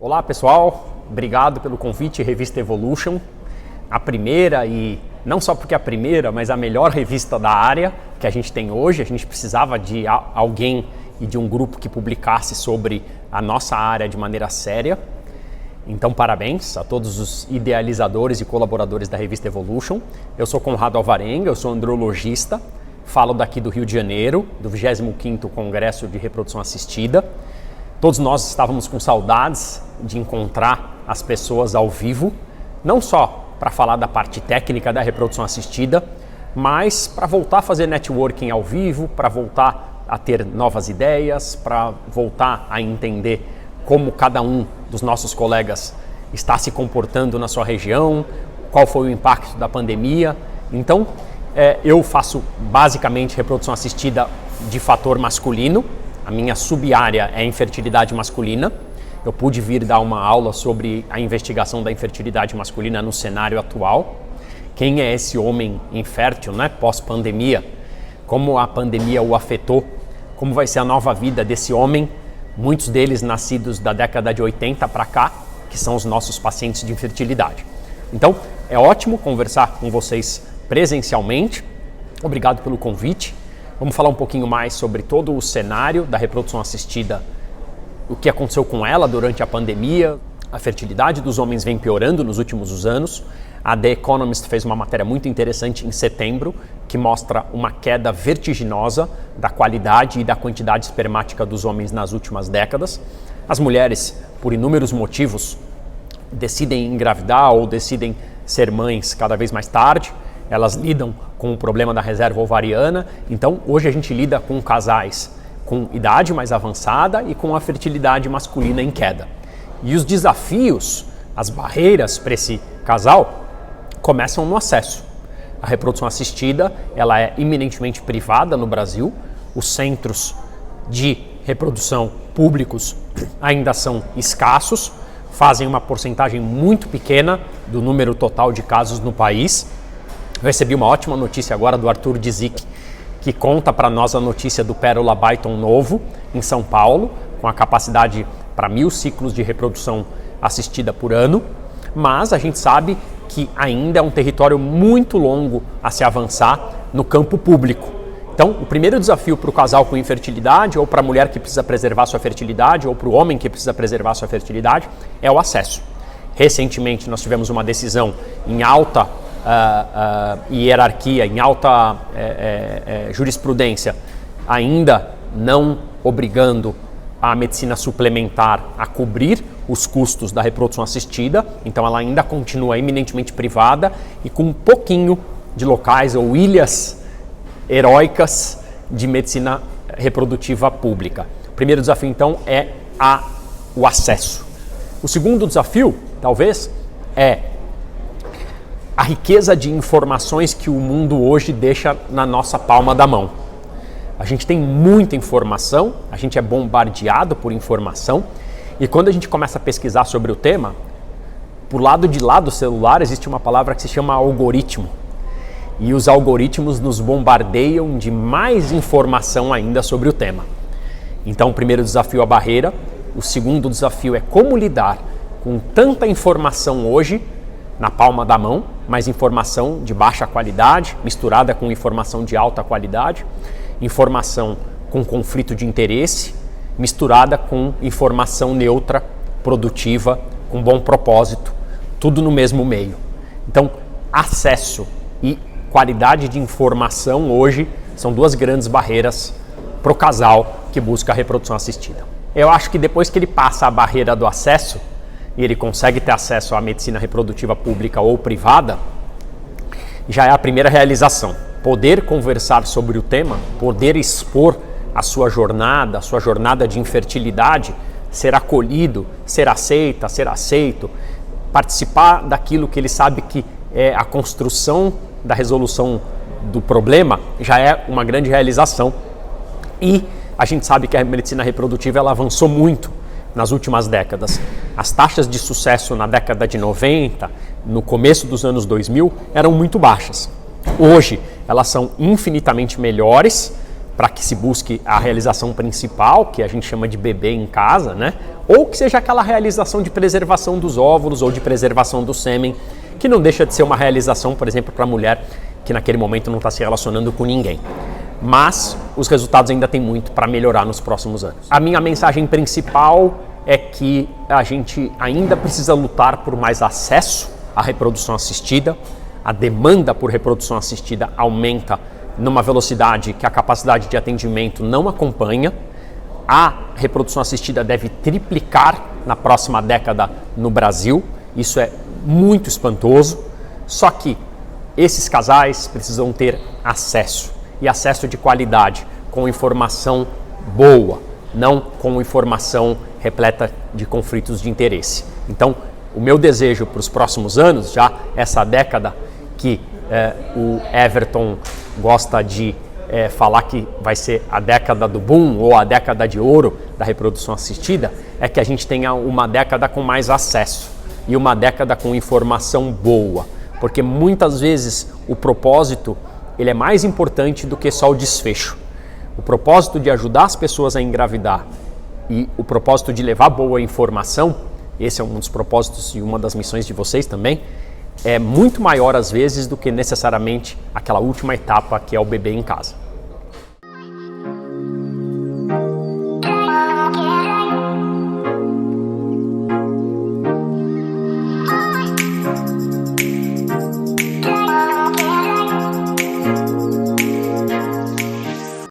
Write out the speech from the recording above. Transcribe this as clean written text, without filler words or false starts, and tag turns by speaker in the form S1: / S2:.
S1: Olá pessoal, obrigado pelo convite Revista Evolution, a primeira e não só porque é a primeira, mas a melhor revista da área que a gente tem hoje. A gente precisava de alguém e de um grupo que publicasse sobre a nossa área de maneira séria. Então parabéns a todos os idealizadores e colaboradores da Revista Evolution. Eu sou Conrado Alvarenga, eu sou andrologista, falo daqui do Rio de Janeiro, do 25º Congresso de Reprodução Assistida. Todos nós estávamos com saudades de encontrar as pessoas ao vivo, não só para falar da parte técnica da reprodução assistida, mas para voltar a fazer networking ao vivo, para voltar a ter novas ideias, para voltar a entender como cada um dos nossos colegas está se comportando na sua região, qual foi o impacto da pandemia. Então, eu faço basicamente reprodução assistida de fator masculino. A minha sub-área é infertilidade masculina. Eu pude vir dar uma aula sobre a investigação da infertilidade masculina no cenário atual. Quem é esse homem infértil, né, pós-pandemia? Como a pandemia o afetou? Como vai ser a nova vida desse homem? Muitos deles nascidos da década de 80 para cá, que são os nossos pacientes de infertilidade. Então, é ótimo conversar com vocês presencialmente. Obrigado pelo convite. Vamos falar um pouquinho mais sobre todo o cenário da reprodução assistida, o que aconteceu com ela durante a pandemia. A fertilidade dos homens vem piorando nos últimos anos. A The Economist fez uma matéria muito interessante em setembro, que mostra uma queda vertiginosa da qualidade e da quantidade espermática dos homens nas últimas décadas. As mulheres, por inúmeros motivos, decidem engravidar ou decidem ser mães cada vez mais tarde. Elas lidam com o problema da reserva ovariana. Então, hoje a gente lida com casais com idade mais avançada e com a fertilidade masculina em queda. E os desafios, as barreiras para esse casal começam no acesso. A reprodução assistida, ela é eminentemente privada no Brasil. Os centros de reprodução públicos ainda são escassos, fazem uma porcentagem muito pequena do número total de casos no país. Eu recebi uma ótima notícia agora do Arthur Dzick, que conta para nós a notícia do Pérola Byton novo, em São Paulo, com a capacidade para 1.000 ciclos de reprodução assistida por ano, mas a gente sabe que ainda é um território muito longo a se avançar no campo público. Então, o primeiro desafio para o casal com infertilidade, ou para a mulher que precisa preservar sua fertilidade, ou para o homem que precisa preservar sua fertilidade, é o acesso. Recentemente, nós tivemos uma decisão em alta hierarquia, em alta jurisprudência, ainda não obrigando a medicina suplementar a cobrir os custos da reprodução assistida. Então ela ainda continua eminentemente privada e com um pouquinho de locais ou ilhas heróicas de medicina reprodutiva pública. O primeiro desafio então é o acesso. O segundo desafio, talvez, é a riqueza de informações que o mundo hoje deixa na nossa palma da mão. A gente tem muita informação, a gente é bombardeado por informação, e quando a gente começa a pesquisar sobre o tema, por lado de lá do celular existe uma palavra que se chama algoritmo. E os algoritmos nos bombardeiam de mais informação ainda sobre o tema. Então, o primeiro desafio é a barreira, o segundo desafio é como lidar com tanta informação hoje na palma da mão, mas informação de baixa qualidade, misturada com informação de alta qualidade, informação com conflito de interesse, misturada com informação neutra, produtiva, com bom propósito, tudo no mesmo meio. Então, acesso e qualidade de informação hoje são duas grandes barreiras para o casal que busca a reprodução assistida. Eu acho que depois que ele passa a barreira do acesso, e ele consegue ter acesso à medicina reprodutiva pública ou privada, já é a primeira realização. Poder conversar sobre o tema, poder expor a sua jornada de infertilidade, ser acolhido, ser aceito, participar daquilo que ele sabe que é a construção da resolução do problema, já é uma grande realização. E a gente sabe que a medicina reprodutiva ela avançou muito nas últimas décadas. As taxas de sucesso na década de 90, no começo dos anos 2000, eram muito baixas. Hoje, elas são infinitamente melhores, para que se busque a realização principal, que a gente chama de bebê em casa, né? Ou que seja aquela realização de preservação dos óvulos ou de preservação do sêmen, que não deixa de ser uma realização, por exemplo, para a mulher que naquele momento não está se relacionando com ninguém. Mas os resultados ainda têm muito para melhorar nos próximos anos. A minha mensagem principal é que a gente ainda precisa lutar por mais acesso à reprodução assistida. A demanda por reprodução assistida aumenta numa velocidade que a capacidade de atendimento não acompanha. A reprodução assistida deve triplicar na próxima década no Brasil. Isso é muito espantoso. Só que esses casais precisam ter acesso, e acesso de qualidade, com informação boa, não com informação repleta de conflitos de interesse. Então, o meu desejo para os próximos anos, já essa década que o Everton gosta de falar que vai ser a década do boom ou a década de ouro da reprodução assistida, é que a gente tenha uma década com mais acesso e uma década com informação boa, porque muitas vezes o propósito ele é mais importante do que só o desfecho. O propósito de ajudar as pessoas a engravidar e o propósito de levar boa informação, esse é um dos propósitos e uma das missões de vocês também, é muito maior às vezes do que necessariamente aquela última etapa que é o bebê em casa.